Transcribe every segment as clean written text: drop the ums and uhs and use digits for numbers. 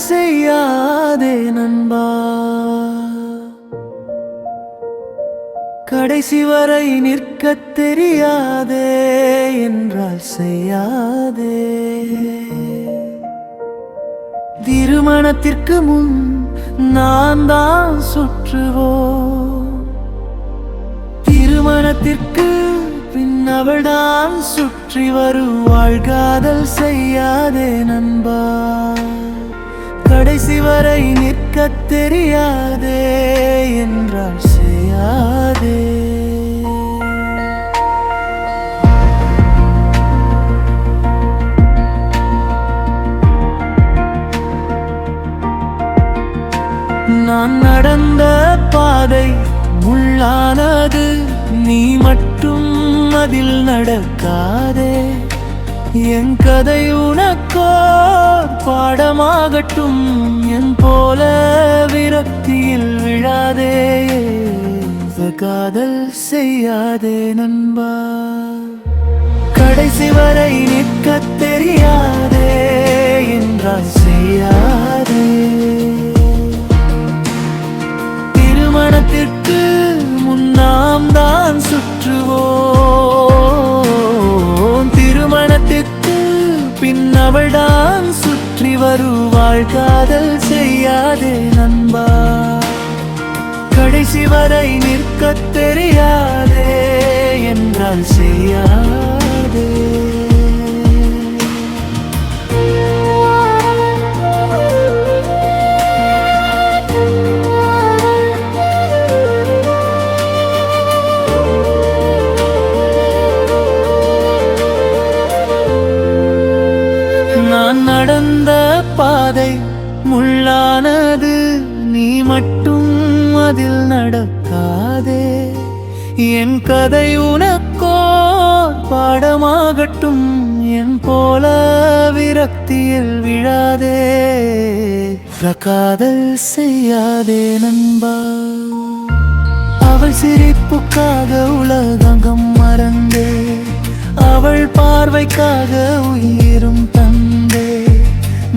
செய்யாதே நண்பா. கடைசி வரை நிற்கத் தெரியாதே என்றால் செய்யாதே. திருமணத்திற்கு முன் நான் தான் சுற்றுவோம், திருமணத்திற்கு பின் அவள்தான் சுற்றி வருவாள். காதல் செய்யாதே நண்பா. கடைசி வரை நிற்கத் தெரியாதே என்றால் செய்யாதே. நான் நடந்த பாதை முள்ளானது, நீ மட்டும் அதில் நடக்காதே. என் கதை உனக்கோர் பாடமாகட்டும், என் போல விரக்தியில் விழாதே. காதல் செய்யாதே நண்பா. கடைசி வரை நிற்கத் தெரியாதே என்றால் செய்யாதே. திருமணத்திற்கு முன்னாம் தான் சுற்றுவோம், திருமணத்திற்கு பின் அவள்தான் சுற்றி வருவாள். காதல் செய்யாதே நண்பா. கடைசி வரை நிற்கத் தெரியாதே என்றால் செய்யாதே. நான் நடந்த பாதை முள்ளானது, நீ மட்டும் அதில் நடக்காதே. என் கதை உனக்கோர் பாடமாகட்டும், என் போல விரக்தியில் விழாதே. காதல் செய்யாதே நண்பா. அவள் சிரிப்புக்காக உலகம் மறந்தே, அவள் பார்வைக்காக உயிரும் தந்தே.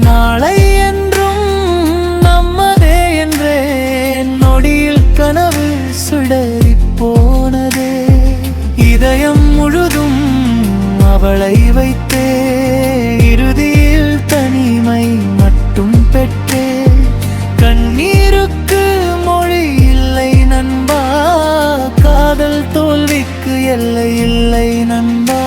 நாளை என்றும் நம்மதே என்றே நொடியில் கனவு சுடறி போனதே. இதயம் முழுதும் அவளை வைத்தே, இறுதியில் தனிமை மட்டும் பெற்றே. கண்ணீருக்கு மொழி இல்லை நண்பா, காதல் தோல்விக்கு எல்லை இல்லை நண்பா.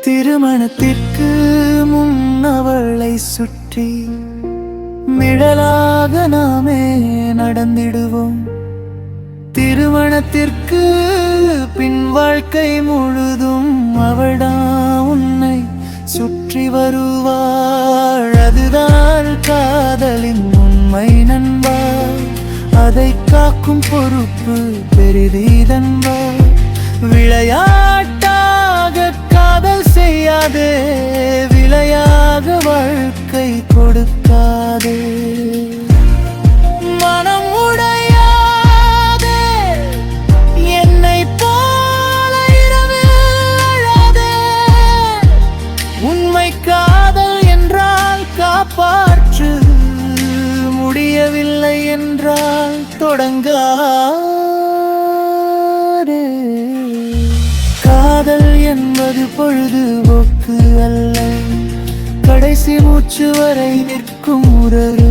திருமணத்திற்கு முன் அவளை சுற்றி நிழலாக நாமே நடந்திடுவோம். திருமணத்திற்கு பின் வாழ்க்கை முழுதும் அவள்தான் உன்னை சுற்றி வருவாள். அதுதான் காதலின் உண்மை நண்பா. அதை காக்கும் பொறுப்பு பெரிதன்பா. விளையாட்டாக காதல் செய்யாதே, விலையாக வாழ்க்கை கொடுக்காதே. மனம் உடையாதே, என்னை போல இரவில் அழாதே. உண்மை காதல் என்றால் காப்பாற்று, முடியவில்லை என்றால் தொடங்காதே. காதல் என்பது பொழுதுபோக்கு அல்ல, கடைசி மூச்சு வரை நிற்கும் உறவு.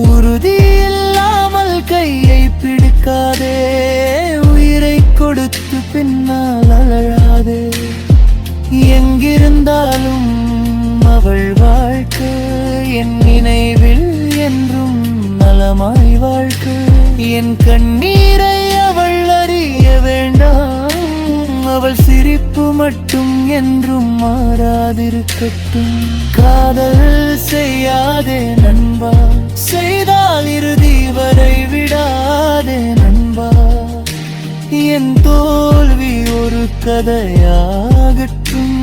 உறுதி இல்லாமல் கையை பிடிக்காதே, உயிரை கொடுத்து பின்னால் அழாதே. எங்கிருந்தாலும் அவள் வாழ்க்கை என் நினைவில் என்றும் நலமாய் வாழ்க்கை. என் கண்ணீரை அவள் அறிய வேண்டாம், அவள் சிரிப்பு மட்டும் என்றும் மாறாதிருக்கட்டும். காதல் செய்யாதே நண்பா, செய்தால் இறுதி வரை விடாதே நண்பா. என் தோல்வி ஒரு கதையாகட்டும்,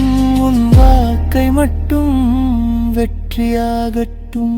உன் வாக்கை மட்டும் வெற்றியாகட்டும்.